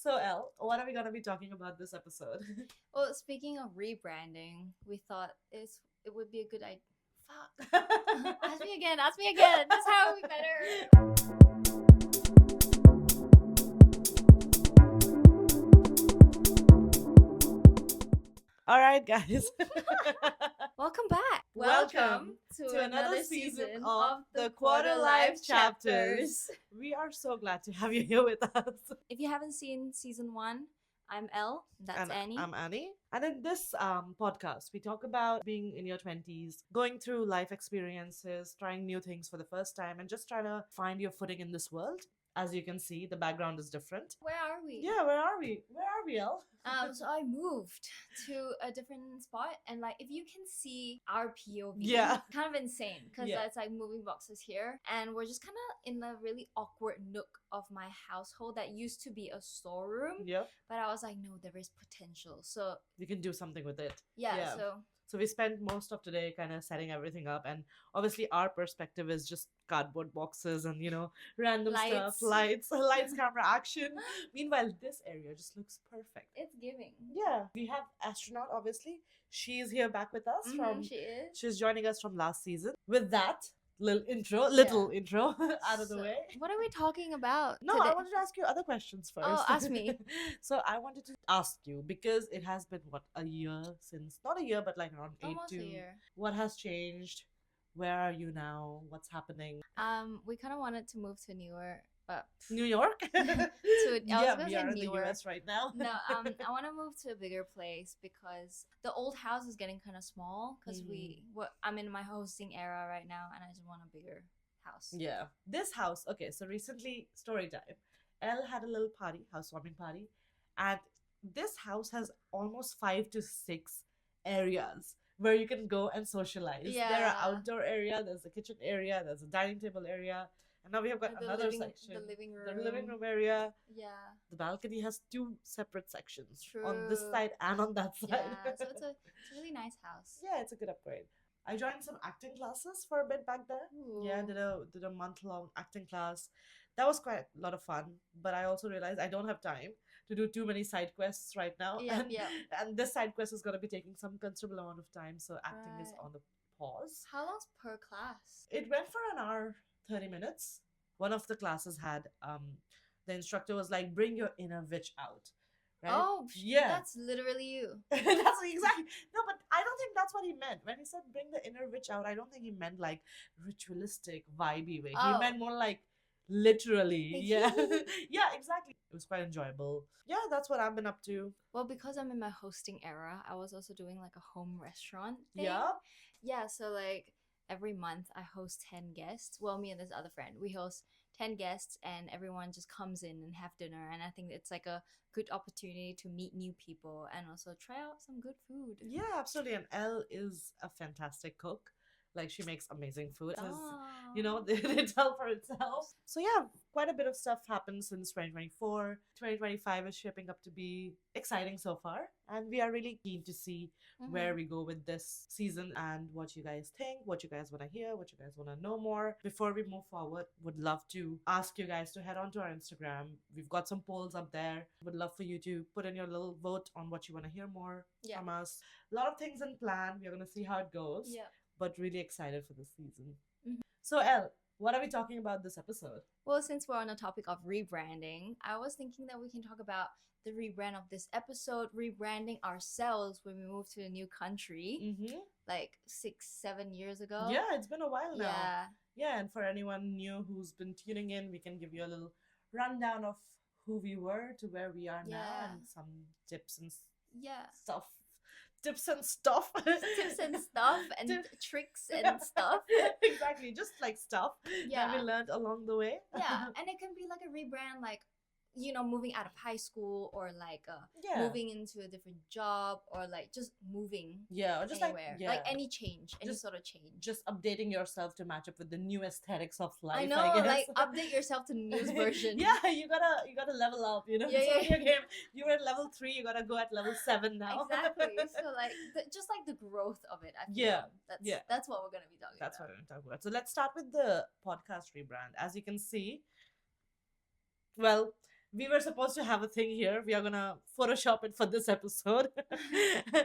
So, Elle, what are we going to be talking about this episode? Well, speaking of rebranding, we thought it would be a good idea. Fuck. Ask me again. Ask me again. That's how we better. All right, guys. Welcome back. Welcome to another season of the Quarter Life Chapters. We are so glad to have you here with us. If you haven't seen season 1, I'm Elle. That's And Annie. I'm Annie. And in this podcast, we talk about being in your 20s, going through life experiences, trying new things for the first time, and just trying to find your footing in this world. As you can see, the background is different. Where are we? Yeah, where are we? Where are we, Elle? So I moved to a different spot, and like if you can see our POV, Yeah. kind of insane because Yeah. it's like moving boxes here, and we're just kind of in a really awkward nook of my household that used to be a storeroom, Yep. but I was like, no, there is potential. So You can do something with it. yeah. So we spent most of today kind of setting everything up, and obviously our perspective is just cardboard boxes and random stuff, lights, camera, action. Meanwhile, this area just looks perfect. It's giving. Yeah, we have astronaut. Obviously, she's here back with us She is. She's joining us from last season. With that little intro out of the way. What are we talking about? No, today? I wanted to ask you other questions first. Oh, ask me. So I wanted to ask you, because it has been a year since, not a year, but like around Almost 8 a to year. what has changed? Where are you now? What's happening? We kind of wanted to move to newer, but New York? I was Yeah, gonna we say are in the newer. US right now. No, I want to move to a bigger place because the old house is getting kind of small. Because I'm in my hosting era right now, and I just want a bigger house. Yeah. This house, okay, so recently, story time. Elle had a little party, housewarming party, and this house has almost 5 to 6 areas where you can go and socialize. Yeah. There are outdoor area, there's a kitchen area, there's a dining table area, and now we have got another section. The living room. The living room area. Yeah. The balcony has 2 separate sections. True. On this side and on that side. Yeah, so it's a really nice house. Yeah, it's a good upgrade. I joined some acting classes for a bit back there. Ooh. Yeah, did a month-long acting class. That was quite a lot of fun, but I also realized I don't have time to do too many side quests right now. Yeah, and this side quest is going to be taking some considerable amount of time, so acting is on the pause. How long's per class? It went for an hour, 30 minutes. One of the classes had the instructor was like, bring your inner witch out. Right? Oh, yeah. That's literally you. That's exactly. No, but I don't think that's what he meant. When he said bring the inner witch out, I don't think he meant like ritualistic, vibey way. Oh. He meant more like literally. Yeah. Yeah, exactly. It was quite enjoyable. Yeah, that's what I've been up to. Well, because I'm in my hosting era, I was also doing like a home restaurant thing. Yeah. Yeah, so like every month I host 10 guests. Well, me and this other friend, we host 10 guests and everyone just comes in and have dinner, and I think it's like a good opportunity to meet new people and also try out some good food. Yeah, absolutely. And Elle is a fantastic cook. Like, she makes amazing food. They tell for itself. So yeah, quite a bit of stuff happened since 2024. 2025 is shaping up to be exciting so far, and we are really keen to see where we go with this season and what you guys think, what you guys want to hear, what you guys want to know more. Before we move forward, would love to ask you guys to head on to our Instagram. We've got some polls up there. Would love for you to put in your little vote on what you want to hear more from us. A lot of things in plan. We're going to see how it goes. Yeah. But really excited for this season. So, Elle, what are we talking about this episode? Well, since we're on the topic of rebranding, I was thinking that we can talk about the rebrand of this episode, rebranding ourselves when we moved to a new country, like 6-7 years ago. Yeah, it's been a while now. Yeah. Yeah, and for anyone new who's been tuning in, we can give you a little rundown of who we were to where we are now, and some tips and stuff. Tips and stuff. Tips and stuff and tricks and stuff. Exactly, just like stuff that we learned along the way. Yeah, and it can be like a rebrand, like, moving out of high school, or like moving into a different job, or like just moving or just anywhere. like any change, any sort of change. Just updating yourself to match up with the new aesthetics of life. I know, I guess. like update yourself to the newest version. Yeah, you gotta level up, Yeah, It's only a game. You were at level 3, you gotta go at level 7 now. Exactly. So like just like the growth of it, I feel. That's what we're gonna be talking about. That's what we're talking about. So let's start with the podcast rebrand. As you can see, well, we were supposed to have a thing here. We are gonna Photoshop it for this episode.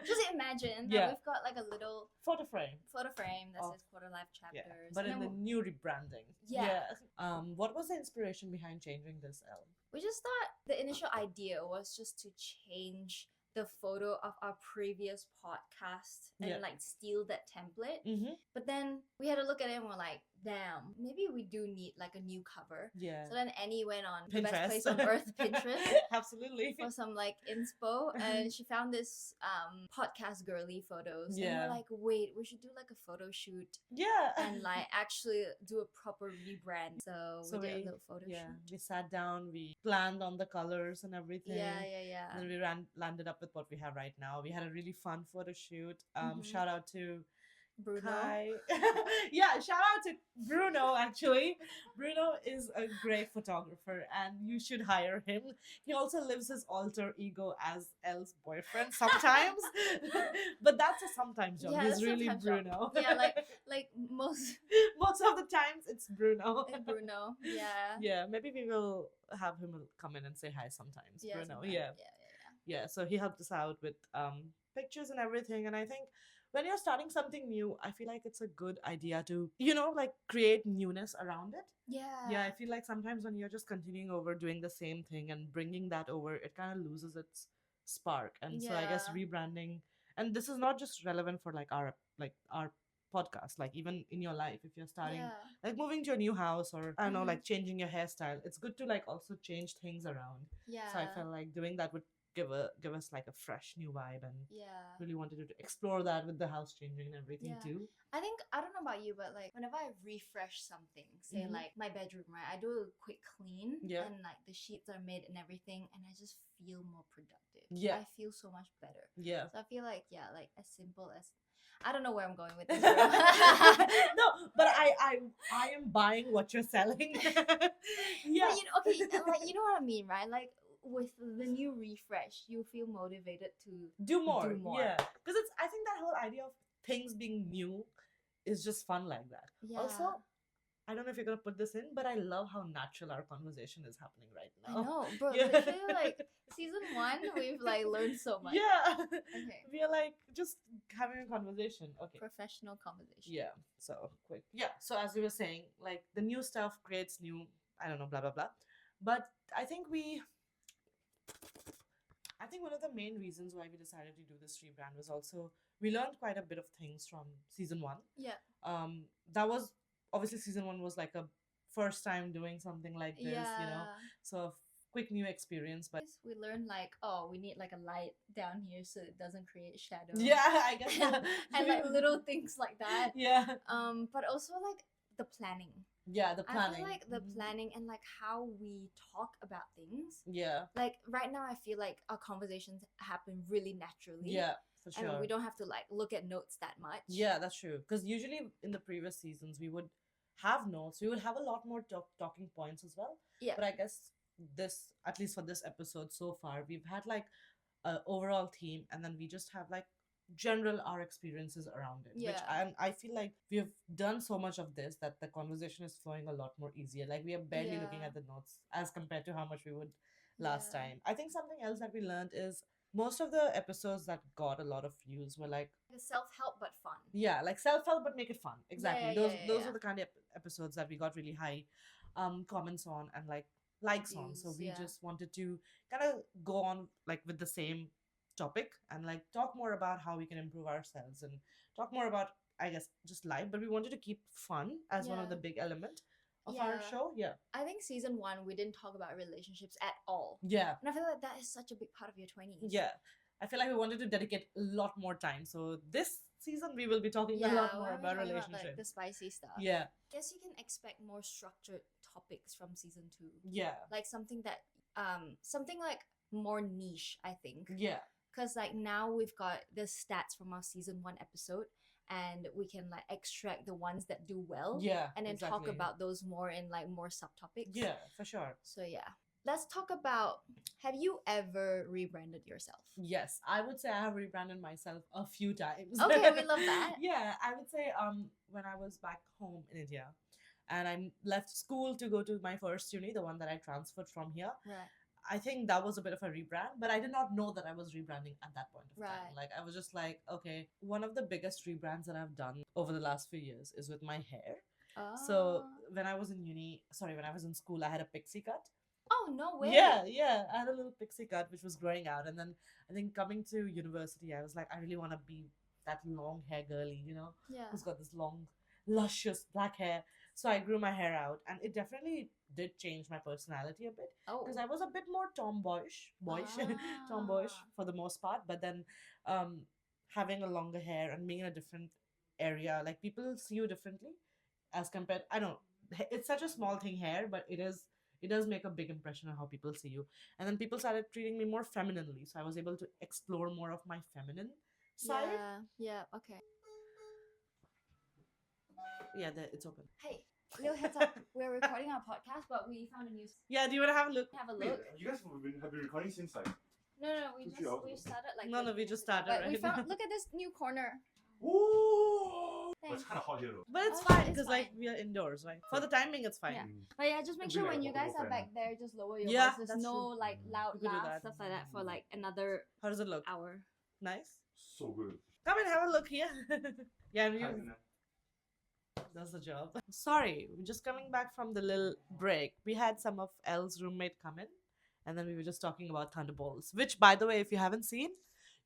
Just imagine that we've got like a little photo frame that of- says Quarter Life Chapters. but in the new rebranding. Yeah. What was the inspiration behind changing this, Elle? We just thought the initial idea was just to change the photo of our previous podcast and like steal that template. But then we had to look at it and we're like, damn, maybe we do need like a new cover. Yeah. So then Annie went on Pinterest. the best place on earth, Pinterest. Absolutely. For some like inspo, and she found this podcast girly photos. And we're like, wait, we should do like a photo shoot. Yeah. And like actually do a proper rebrand. So we did a little photo shoot. We sat down, we planned on the colors and everything. Yeah. And then we landed up with what we have right now. We had a really fun photo shoot. Shout out to Bruno. Kai. Yeah, shout out to Bruno, actually. Bruno is a great photographer and you should hire him. He also lives his alter ego as Elle's boyfriend sometimes. But that's a sometimes job. He's really Bruno. Yeah, like most of the times it's Bruno. Bruno. Yeah. Yeah, maybe we will have him come in and say hi sometimes. Yeah, Bruno. sometimes. Yeah, so he helped us out with pictures and everything, and I think when you're starting something new, I feel like it's a good idea to, like create newness around it. Yeah, I feel like sometimes when you're just continuing over doing the same thing and bringing that over, it kind of loses its spark. And so I guess rebranding, and this is not just relevant for like our podcast, like even in your life, if you're starting like moving to a new house or I don't know, like changing your hairstyle, it's good to like also change things around. So I felt like doing that would give us like a fresh new vibe, and really wanted to explore that with the house changing and everything too. I think, I don't know about you, but like whenever I refresh something, say like my bedroom, right, I do a quick clean and like the sheets are made and everything, and I just feel more productive. I feel so much better. So I feel like like as simple as, I don't know where I'm going with this. No, but I am buying what you're selling. But, okay, like you know what I mean, right? Like with the new refresh, you feel motivated to do more. Yeah, because I think that whole idea of things being new is just fun like that. Also, I don't know if you're gonna put this in, but I love how natural our conversation is happening right now. I know, bro. I feel like season 1 we've like learned so much. Okay. We are like just having a conversation. Okay. Professional conversation. Yeah. So quick. Yeah. So as we were saying, like the new stuff creates new, I don't know, blah blah blah. But I think one of the main reasons why we decided to do this rebrand was also we learned quite a bit of things from season 1. That was obviously season 1 was like a first time doing something like this, so quick new experience. But we learned like, we need like a light down here so it doesn't create shadow. I guess. And like little things like that. But also like the planning. The planning. I feel like the planning and like how we talk about things. Like right now I feel like our conversations happen really naturally. For sure. And we don't have to like look at notes that much. That's true. Because usually in the previous seasons we would have notes. We would have a lot more talking points as well. But I guess this, at least for this episode so far, we've had like an overall theme, and then we just have like general our experiences around it, which I feel like we have done so much of this that the conversation is flowing a lot more easier. Like we are barely looking at the notes as compared to how much we would last time. I think something else that we learned is most of the episodes that got a lot of views were like self-help but fun. Like self-help but make it fun. Exactly. Those are the kind of episodes that we got really high comments on and like likes on. So we just wanted to kind of go on like with the same topic and like talk more about how we can improve ourselves and talk more about, I guess, just life. But we wanted to keep fun as one of the big element of our show. I think season 1 we didn't talk about relationships at all. And I feel like that is such a big part of your 20s. I feel like we wanted to dedicate a lot more time. So this season we will be talking a lot more about relationships. About, like, the spicy stuff. Guess you can expect more structured topics from season 2. Like something that something like more niche, I think. Because like now we've got the stats from our season 1 episode, and we can like extract the ones that do well. And then talk about those more in like more subtopics. For sure. So let's talk about, have you ever rebranded yourself? Yes, I would say I have rebranded myself a few times. Okay, we love that. I would say when I was back home in India and I left school to go to my first uni, the one that I transferred from here. I think that was a bit of a rebrand, but I did not know that I was rebranding at that point of time. Right. Like, I was just like, okay, one of the biggest rebrands that I've done over the last few years is with my hair. So when I was in when I was in school, I had a pixie cut. Oh, no way. Yeah, I had a little pixie cut which was growing out, and then I think coming to university, I was like, I really want to be that long hair girly, Yeah. who's got this long, luscious black hair. So I grew my hair out, and it definitely did change my personality a bit Oh. because I was a bit more tomboyish, tomboyish for the most part. But then, having a longer hair and being in a different area, like people see you differently as compared. I don't. It's such a small thing, hair, but it does make a big impression on how people see you. And then people started treating me more femininely, so I was able to explore more of my feminine side. Yeah, okay. Yeah, it's open. Hey, little heads up. We're recording our podcast, but we found a new. Yeah, do you want to have a look? Have a Wait, look. you guys have been recording since like. No, we we started like. No, we just started. But Right? we found. Look at this new corner. Ooh! But Thanks. it's kind of hot here though. But it's Oh, fine it's because like fine. we are indoors, right? For the timing, it's fine. Yeah. But yeah, just make It'll sure be like when a you guys portable are fan. back there, just lower your Yeah, voices. that's No true. like loud We could do laugh, that. stuff like that for like another How does it look? hour. Nice. So good. Come and have a look here. Yeah, and you. Kind of- Does the job. Sorry, we're just coming back from the little break. We had some of Elle's roommate come in, and then we were just talking about Thunderbolts, which, by the way, if you haven't seen,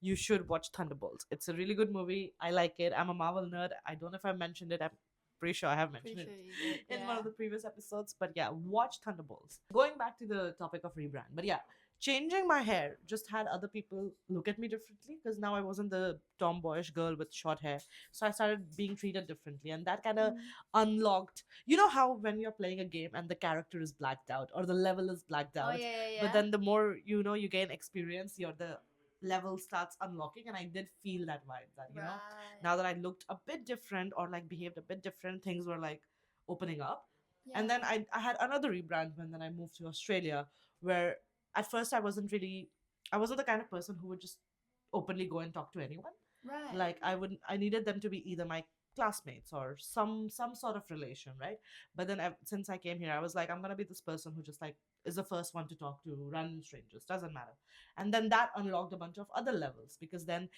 you should watch Thunderbolts. It's a really good movie. I like it. I'm a Marvel nerd. I don't know if I mentioned it. I'm pretty sure I have mentioned Pretty it sure you did. in one of the previous episodes. But yeah, watch Thunderbolts. Going back to the topic of rebrand. But yeah, changing my hair just had other people look at me differently because now I wasn't the tomboyish girl with short hair. So I started being treated differently. And that kind of unlocked. You know how when you're playing a game and the character is blacked out or the level is blacked Oh out? yeah. But then the more you gain experience, the level starts unlocking. And I did feel that vibe that, now that I looked a bit different or like behaved a bit different, things were like opening up. And then I had another rebrand when then I moved to Australia, where at first I wasn't the kind of person who would just openly go and talk to anyone. Right. Like I needed them to be either my classmates or some sort of relation, right? But then since I came here, I was like, I'm gonna be this person who just like is the first one to talk to random strangers, doesn't matter. And then that unlocked a bunch of other levels because then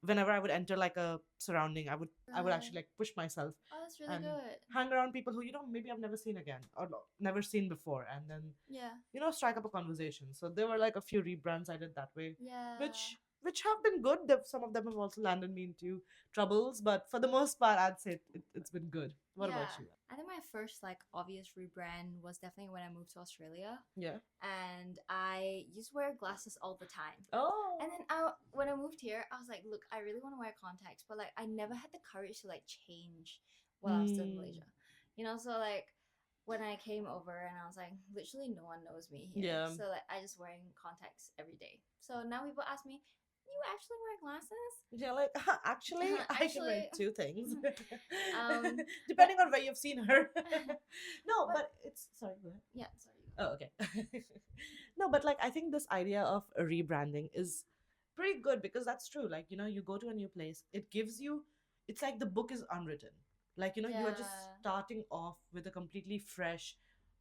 whenever I would enter like a surrounding, I would actually like push myself Oh, that's really and good. hang around people who maybe I've never seen again or never seen before, and then Yeah. strike up a conversation. So there were like a few rebrands I did that way, Yeah. which have been good. Some of them have also landed me into troubles, but for the most part, I'd say it's been good. What about you? I think my first like obvious rebrand was definitely when I moved to Australia, Yeah. and I used to wear glasses all the time. Oh. And then when I moved here, I was like, look, I really want to wear contacts, but like I never had the courage to like change while I was still in Malaysia. So like when I came over and I was like, literally no one knows me here. Yeah. So like I just wearing contacts every day. So now people ask me, you actually wear glasses? Yeah, like actually, I can wear Actually- two things, Um, depending on where you've seen her. No, but it's sorry. Go ahead. Yeah, sorry. Oh, okay. No, but like I think this idea of rebranding is pretty good because that's true. Like, you go to a new place, it gives you, it's like the book is unwritten. Like, you are just Yeah. starting off with a completely fresh,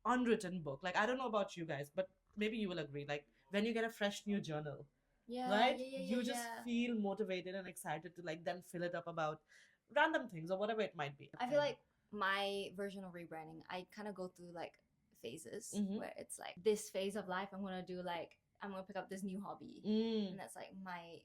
unwritten book. Like, I don't know about you guys, but maybe you will agree. Like, when you get a fresh new journal, Yeah, right? yeah, You just feel motivated and excited to like then fill it up about random things or whatever it might be. I feel like my version of rebranding, I kind of go through like phases Mhm. where it's like this phase of life I'm gonna do like I'm gonna pick up this new hobby, Mm, and that's like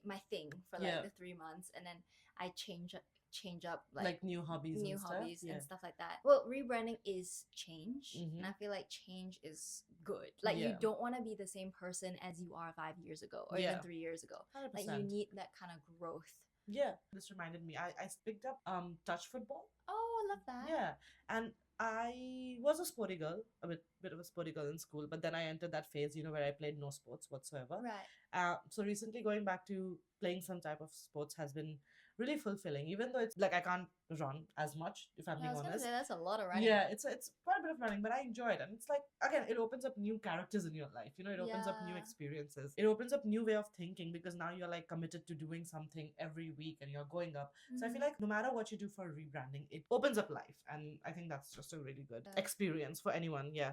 my thing for like Yeah. the 3 months, and then I change up like new hobbies new and stuff. hobbies Yeah. and stuff like that. Well, rebranding is change, Mhm. and I feel like change is good. Like Yeah. you don't want to be the same person as you are 5 years ago or Yeah. even 3 years ago. Like 100%. you need that kind of growth. Yeah, this reminded me. I picked up touch football. Oh, I love that. Yeah, and I was a sporty girl, a bit of a sporty girl in school, but then I entered that phase, where I played no sports whatsoever. Right. So recently going back to playing some type of sports has been really fulfilling. Even though it's like I can't run as much, if I'm Yeah, I being was gonna honest. say that's a lot of running. Yeah, it's quite a bit of running, but I enjoy it, and it's like again, it opens up new characters in your life. You know, it opens up new Yeah. experiences. It opens up new way of thinking because now you're like committed to doing something every week, and you're going up. So I feel Mhm. like no matter what you do for rebranding, it opens up life, and I think that's just a really good Yeah. experience for anyone. Yeah.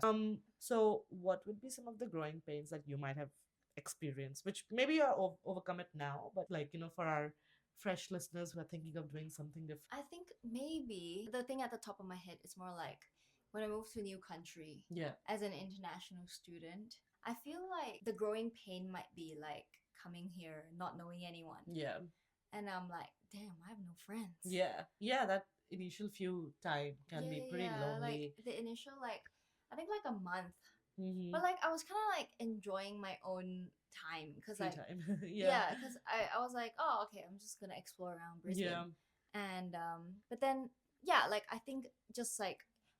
So what would be some of the growing pains that you might have experienced, which maybe you're overcome it now, but like for our fresh listeners who are thinking of doing something different. I think maybe the thing at the top of my head is more like when I moved to a new country Yeah. as an international student, I feel like the growing pain might be like coming here, not knowing anyone. Yeah. And I'm like, damn, I have no friends. Yeah. Yeah. That initial few time can be pretty lonely. Like the initial, like, I think like a month. Mm-hmm. But like I was kind of like enjoying my own time because Free like time. yeah, because I was like, oh, okay, I'm just gonna explore around Brisbane. Yeah. And but then yeah, like I think just like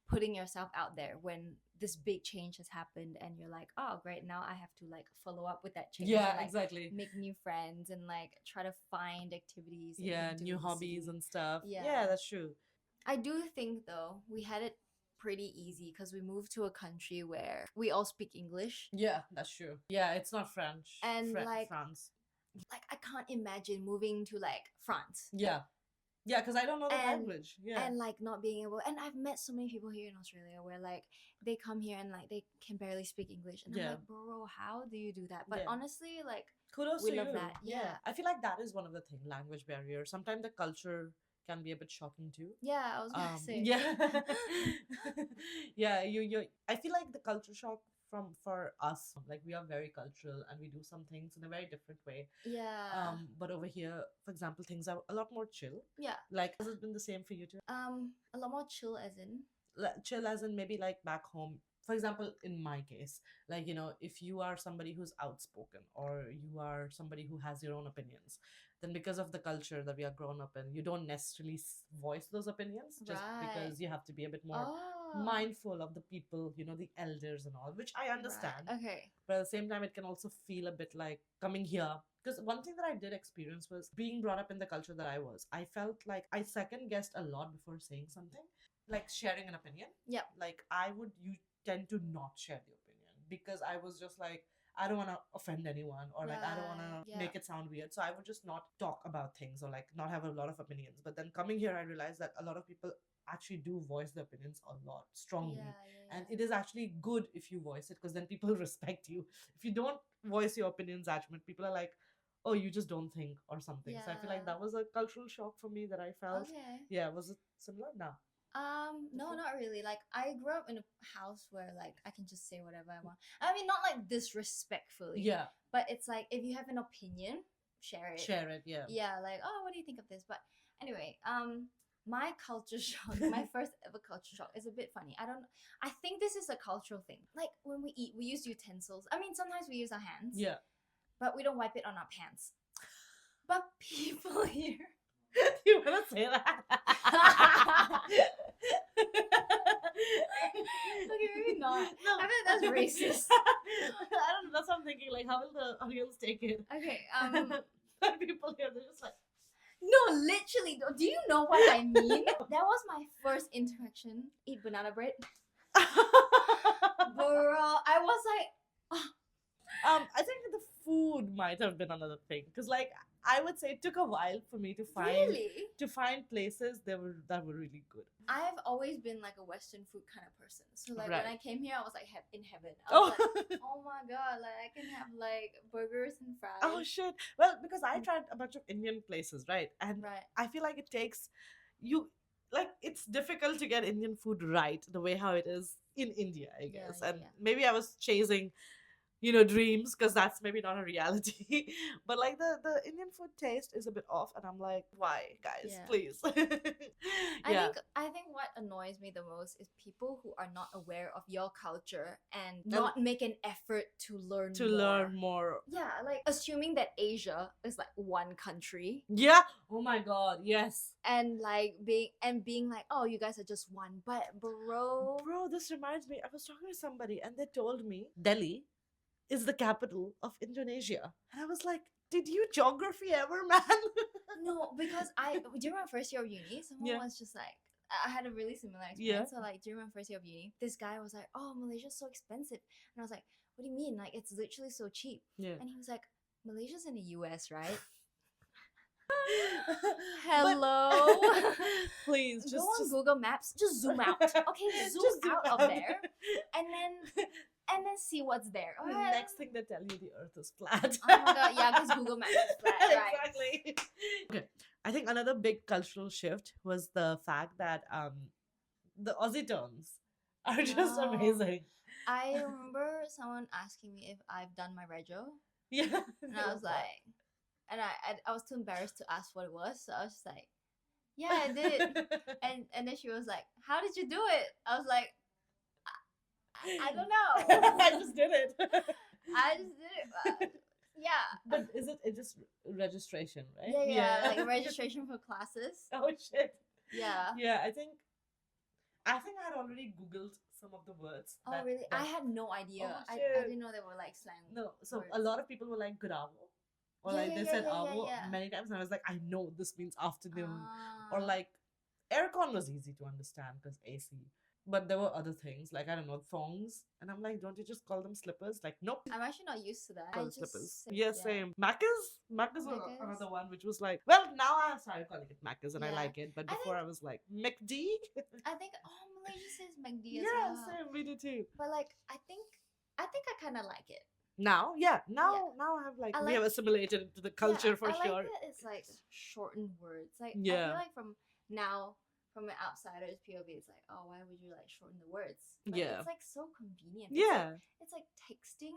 putting yourself out there when this big change has happened and you're like, oh great, now I have to like follow up with that change. Yeah, and, like, exactly. make new friends and like try to find activities that you Yeah, can do new in the hobbies city. and stuff. Yeah. Yeah, that's true. I do think though we had it pretty easy because we moved to a country where we all speak English. Yeah, that's true. Yeah, it's not French. And, like- France. Like I can't imagine moving to like France. Yeah. Yeah, because I don't know the And- language. Yeah. And like not being able, and I've met so many people here in Australia where like they come here and like they can barely speak English, and Yeah. I'm like, bro, how do you do that? But Yeah. honestly, like Kudos we to love you. that. Yeah. I feel like that is one of the things, language barrier. Sometimes the culture can be a bit shocking too. yeah, I was gonna say Yeah. Yeah, you I feel like the culture shock for us, like we are very cultural and we do some things in a very different way. yeah, But over here, for example, things are a lot more chill. yeah. Like, has it been the same for you too? A lot more chill, as in Chill as in maybe like back home. For example, in my case, like, if you are somebody who's outspoken or you are somebody who has your own opinions, then because of the culture that we are grown up in, you don't necessarily voice those opinions just Right. because you have to be a bit more oh mindful of the people, the elders and all, which I understand. Right. Okay. But at the same time, it can also feel a bit like coming here. Because one thing that I did experience was being brought up in the culture that I was. I felt like I second guessed a lot before saying something, like sharing an opinion. Yep. Like you tend to not share the opinion because I was just like, I don't want to offend anyone, or like I don't want Right, to yeah. make it sound weird. So I would just not talk about things or like not have a lot of opinions. But then coming here, I realized that a lot of people actually do voice their opinions a lot strongly. Yeah. And it is actually good if you voice it because then people respect you. If you don't voice your opinions, judgment, people are like, oh, you just don't think or something. So I feel like Yeah. that was a cultural shock for me that I felt. Okay. Yeah, was it similar? No. No, Okay. not really. Like I grew up in a house where like I can just say whatever I want. I mean, not like disrespectfully. Yeah, But it's like if you have an opinion, share it. share it. Yeah. Yeah, like, oh, what do you think of this? But anyway, my culture shock, my first ever culture shock is a bit funny. I think this is a cultural thing. Like when we eat, we use utensils. I mean, sometimes we use our hands. Yeah. But we don't wipe it on our pants. But people here. You want to say that? Okay, maybe not. No. I bet that's racist. I don't know. That's what I'm thinking. Like, how will the audience take it? Okay, When people here, they're just like, no, literally. Do you know what I mean? That was my first interaction. Eat banana bread. Bro, I was like, I think the food might have been another thing because, like, I would say it took a while for me to find places that were really good. I've always been like a Western food kind of person. So like Right. when I came here, I was like in heaven. I was Oh, like, oh my god, like I can have like burgers and fries. oh shit! Well, because I tried a bunch of Indian places, right? And Right. I feel like it takes you like it's difficult to get Indian food right the way how it is in India, I Yeah, guess. yeah, And yeah. maybe I was chasing, dreams because that's maybe not a reality. But like the Indian food taste is a bit off, and I'm like, why, guys, Yeah. please? I think what annoys me the most is people who are not aware of your culture and not make an effort to learn to more. learn more. Yeah, like assuming that Asia is like one country Yeah. Oh my God. Yes. and like being like, oh, you guys are just one. But bro, Bro, this reminds me. I was talking to somebody, and they told me Delhi is the capital of Indonesia, and I was like, did you geography ever, man? No, because during my first year of uni, someone Yeah. was just like, I had a really similar experience. So like during my first year of uni, this guy was like, "Oh, Malaysia's so expensive," and I was like, "What do you mean? Like it's literally so cheap." Yeah. And he was like, "Malaysia's in the US, right?" But- Hello. Please, Go on Google Maps. Just zoom out. Okay, zoom Just zoom out of out. there, and then see what's there. The Alright. next thing they tell you, the earth is flat. Oh my god, yeah, because Google Maps is flat, right? Exactly. Okay. I think another big cultural shift was the fact that the Aussie tones are just Oh. amazing. I remember someone asking me if I've done my rego, Yeah. and I was like, and I was too embarrassed to ask what it was, so I was just like, yeah, I did. And then she was like, how did you do it? I was like, I don't know. I just did it. I just did it. Yeah. But is it just registration, right? Yeah, like registration for classes. Oh shit. Yeah. Yeah, I think I had already Googled some of the words. Oh that- really? that- I had no idea. Oh, I shit. didn't know they were like slang. No, so words. a lot of people were like good avo. Or Yeah, like yeah, they yeah, said yeah, avo yeah. many times, and I was like, I know this means afternoon. Or Ah. like aircon was easy to understand because AC. But there were other things, like I don't know, thongs. And I'm like, don't you just call them slippers? Like, nope. I'm actually not used to that. I Call just slippers. say- Yeah, same. Macca's? Macca's was Macca's. another one which was like, well, now I started calling it Macca's and I Yeah. like it. But I before I was like, McD? I think Malaysia says McD as Yeah, well. same. We do too. But like I think I kind of like it. Now, now I have like, I we have like- assimilated into the culture Yeah, for I sure. like that it's like shortened words. Like I Yeah. feel like from an outsider's POV, it's like, oh, why would you like shorten the words? But Yeah. it's like so convenient. Yeah. It's like texting.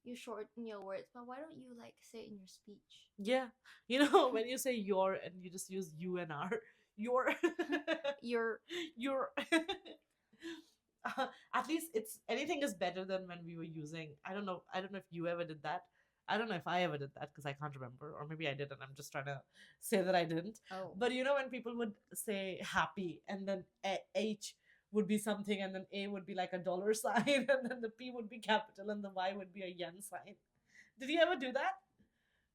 You shorten your words, but why don't you like say it in your speech? Yeah. You know, when you say your and you just use you and r, your, You're your. At least it's anything is better than when we were using. I don't know if you ever did that. I don't know if I ever did that because I can't remember, or maybe I did, and I'm just trying to say that I didn't. oh But you know, when people would say happy, and then H would be something, and then A would be like a dollar sign, and then the P would be capital, and the Y would be a yen sign. Did you ever do that?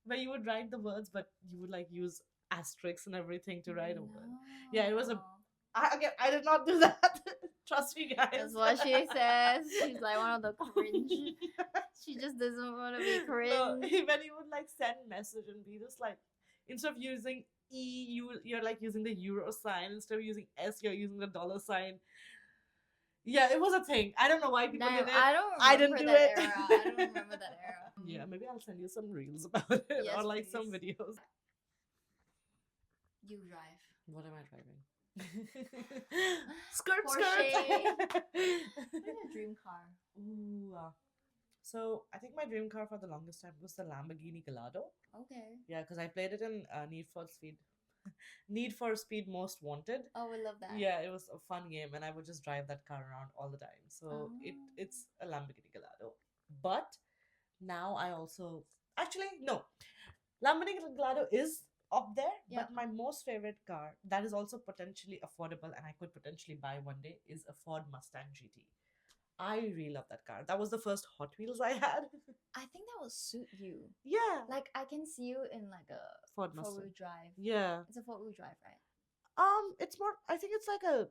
Where you would write the words, but you would like use asterisks and everything to write a word. Yeah, it was a- no. I did not do that. Trust me, guys. That's what she says. She's like one of the cringe. She just doesn't want to be cringe. No, when you would like send message and be just like, instead of using E, you're like using the euro sign. Instead of using S, you're using the dollar sign. Yeah, it was a thing. I don't know why people No, did it. I don't remember I didn't do that it. era. I don't remember that era. Yeah, maybe I'll send you some reels about it Yes, or like some please. videos. You drive. What am I driving? skirt, Porsche. skirt. What's your dream car? Ooh. So I think my dream car for the longest time was the Lamborghini Gallardo. Okay. Yeah, because I played it in Need for Speed. Need for Speed Most Wanted. Oh, we love that. Yeah, it was a fun game, and I would just drive that car around all the time. So Oh. it's a Lamborghini Gallardo. But now I also actually no, Lamborghini Gallardo is up there. Yeah. But my most favorite car that is also potentially affordable, and I could potentially buy one day, is a Ford Mustang GT. I really love that car. That was the first Hot Wheels I had. I think that will suit you. Yeah, Like I can see you in like a Ford four-wheel Mustang. drive. Yeah. It's a four-wheel drive, right? It's more. I think it's like a.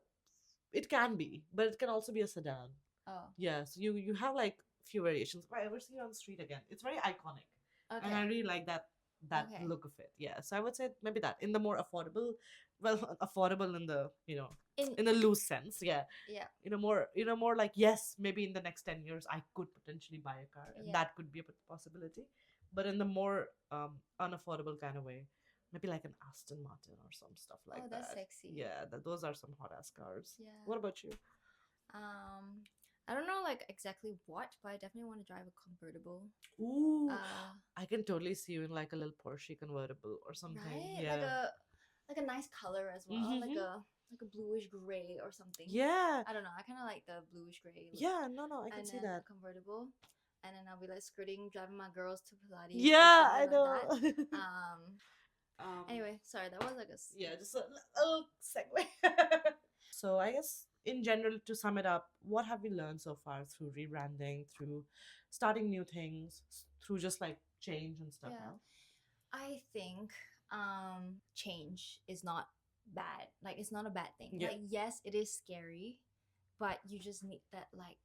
It can be, but it can also be a sedan. Oh, Yeah, so you have like few variations. If I ever see it on the street again, it's very iconic, okay. and I really like that Okay. look of it. Yeah, so I would say maybe that in the more affordable, well, affordable in the in a loose sense. Yeah, Yeah. more like, yes, maybe in the next 10 years I could potentially buy a car, and Yeah. that could be a possibility. But in the more unaffordable kind of way, maybe like an Aston Martin or some stuff like Oh, that's that. sexy. Yeah, those are some hot ass cars. Yeah. What about you? I don't know like exactly what, but I definitely want to drive a convertible. Ooh, Uh, I can totally see you in like a little Porsche convertible or something. right? Yeah. Like a nice color as well, Mhm. like a bluish gray or something. Yeah. I don't know. I kind of like the bluish gray. Look. Yeah, no, I can And see then a that. convertible, and then I'll be like skirting, driving my girls to Pilates. or Yeah, I something know. like that. Anyway, sorry, that was like a yeah, just a little segue. So I guess in general, to sum it up, what have we learned so far through rebranding, through starting new things, through just like change and stuff Yeah. now? I think change is not bad. Like it's not a bad thing. Yeah. Like yes, it is scary, but you just need that like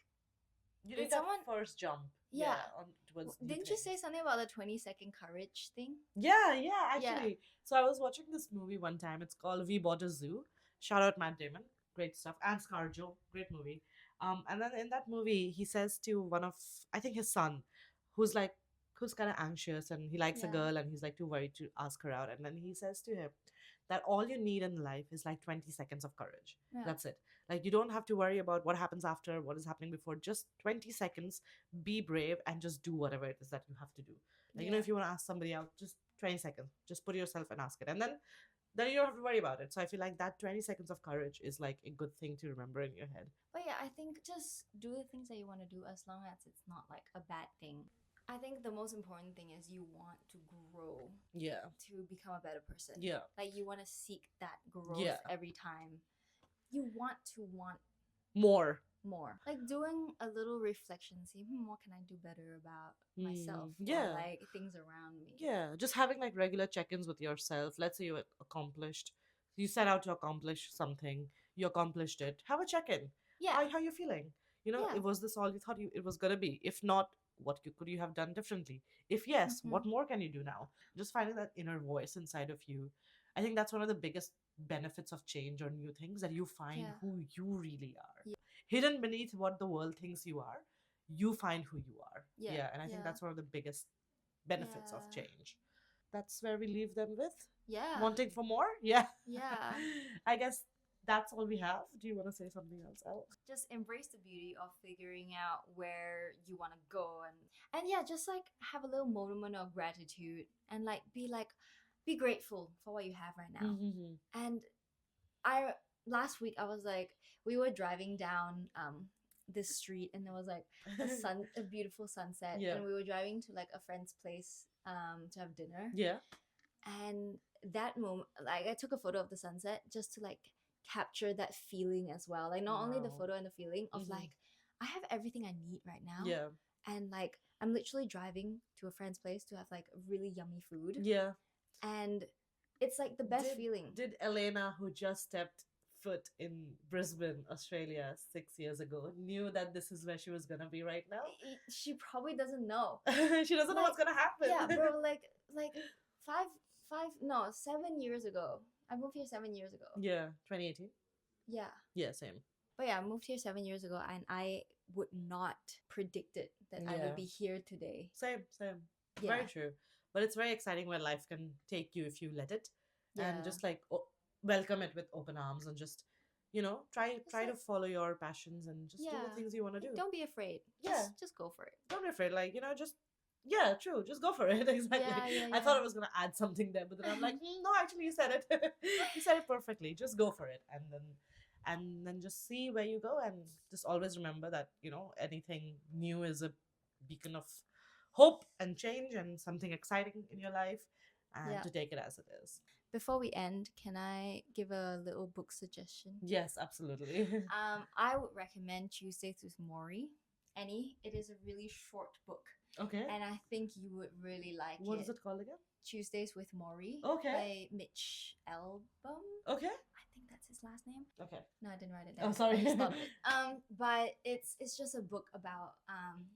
You Did need that someone- first jump. Yeah. On towards new didn't you say things. something about the 20-second courage thing? Yeah, Yeah. actually. So I was watching this movie one time. It's called We Bought a Zoo. Shout out Matt Damon. Great stuff. And ScarJo. Great movie. And then in that movie, he says to one of, I think his son, who's like, who's kind of anxious and he likes a Yeah. girl and he's like too worried to ask her out. And then he says to him that all you need in life is like 20 seconds of courage. Yeah. That's it. Like you don't have to worry about what happens after, what is happening before. Just 20 seconds, be brave and just do whatever it is that you have to do. Like, you know, Yeah. if you want to ask somebody out, just 20 seconds. Just put yourself and ask it. And then you don't have to worry about it. So I feel like that 20 seconds of courage is like a good thing to remember in your head. But yeah, I think just do the things that you want to do as long as it's not like a bad thing. I think the most important thing is you want to grow Yeah. to become a better person. Yeah. Like you want to seek that growth Yeah. every time. You want to want More. more. Like doing a little reflection, see, what can I do better about myself? yeah. Or like things around me. Yeah. Just having like regular check-ins with yourself. Let's say you accomplished. You set out to accomplish something. You accomplished it. Have a check-in. Yeah. How you feeling? You know, Yeah. was this all you thought it was gonna be? If not, what could you have done differently? If yes, Mhm. what more can you do now? Just finding that inner voice inside of you. I think that's one of the biggest benefits of change or new things, that you find Yeah. who you really are. Yeah. Hidden beneath what the world thinks you are, you find who you are. Yeah. And I think Yeah. that's one of the biggest benefits of Yeah. change. That's where we leave them with. Yeah. Wanting for more? Yeah. Yeah. I guess that's all we have. Do you want to say something else, Elle? Just embrace the beauty of figuring out where you want to go, and yeah, just like have a little moment of gratitude and like be grateful for what you have right now. Mm-hmm. And last week I was like, we were driving down this street and there was like a beautiful sunset. Yeah. And we were driving to like a friend's place to have dinner. Yeah. And that moment, like I took a photo of the sunset just to like capture that feeling as well. Like not only the Wow. photo and the feeling of Mhm. like I have everything I need right now. Yeah. And like I'm literally driving to a friend's place to have like really yummy food. Yeah. And it's like the best feeling. Did Elena, who just stepped foot in Brisbane, Australia 6 years ago, knew that this is where she was gonna be right now? She probably doesn't know. She doesn't know what's gonna happen. Yeah, bro, like 7 years ago. I moved here 7 years ago. Yeah, 2018. Yeah. Yeah, same. But yeah, I moved here 7 years ago and I would not predicted that I Yeah. would be here today. Same. Yeah. Very true. But it's very exciting where life can take you if you let it, Yeah. and just like welcome it with open arms, and just try to like- follow your passions and just do Yeah. the things you want to do. Don't be afraid. Yeah. Just go for it. Don't be afraid. Like just true. Just go for it. Exactly. Yeah, I thought yeah. I was gonna add something there, but then I'm like, no, actually, you said it. You said it perfectly. Just go for it, and then just see where you go, and just always remember that anything new is a beacon of hope and change and something exciting in your life, and Yeah. to take it as it is. Before we end, can I give a little book suggestion? Yes, absolutely. I would recommend Tuesdays with Maury. Annie, it is a really short book, Okay. and I think you would really like What it. is it called again? Tuesdays with Maury. Okay. By Mitch Albom. Okay. I think that's his last name. Okay. No, I didn't write it Oh, down. sorry. I just thought of it. But it's just a book about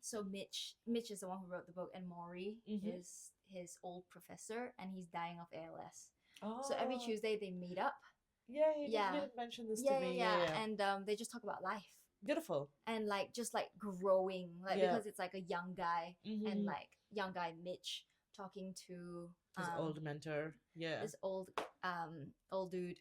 so Mitch is the one who wrote the book, and Maury Mhm. is his old professor, and he's dying of ALS. Oh. So every Tuesday they meet up. Yeah, you Yeah. did mention this Yeah, to me. yeah. And they just talk about life Beautiful. and like just like growing, like Yeah. because it's like a young guy Mhm. and like young guy Mitch talking to His old mentor. Yeah. this old dude.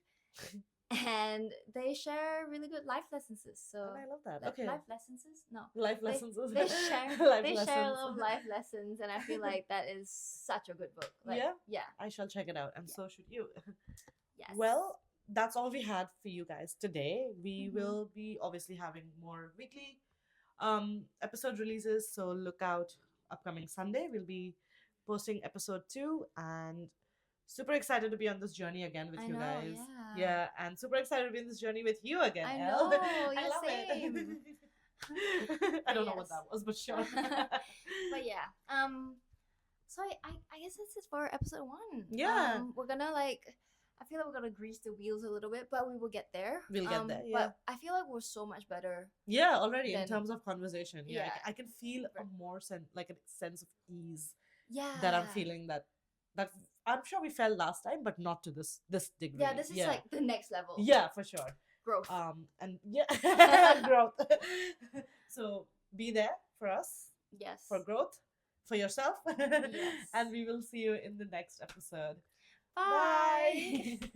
And they share really good life lessons. So And I love that. like, Okay. life lessons? No. Life They- lessons. They share Life they share lessons. little life lessons, and I feel like that is such a good book. Like, Yeah? Yeah. I shall check it out, and Yeah. so should you. Yes. Well, that's all we had for you guys today. We Mhm. will be obviously having more weekly episode releases, so look out upcoming Sunday. We'll be posting episode 2, and super excited to be on this journey again with I you know, guys. yeah. And super excited to be in this journey with you again. I Elle. know, I yeah, love same. it. I don't know what yes. that was, but sure. But yeah. So I guess that's it for episode 1. Yeah. We're gonna I feel like we're gonna grease the wheels a little bit, but we will get there. We'll get there, yeah. But I feel like we're so much better. Yeah, already in Then- terms of conversation. Yeah, Yeah. I can feel a more like a sense of ease Yeah. that I'm feeling that I'm sure we felt last time, but not to this degree. Yeah, this is like the next level. Yeah, for sure. Growth. And yeah, growth. So be there for us, Yes. for growth, for yourself. Yes. And we will see you in the next episode. Bye. Bye.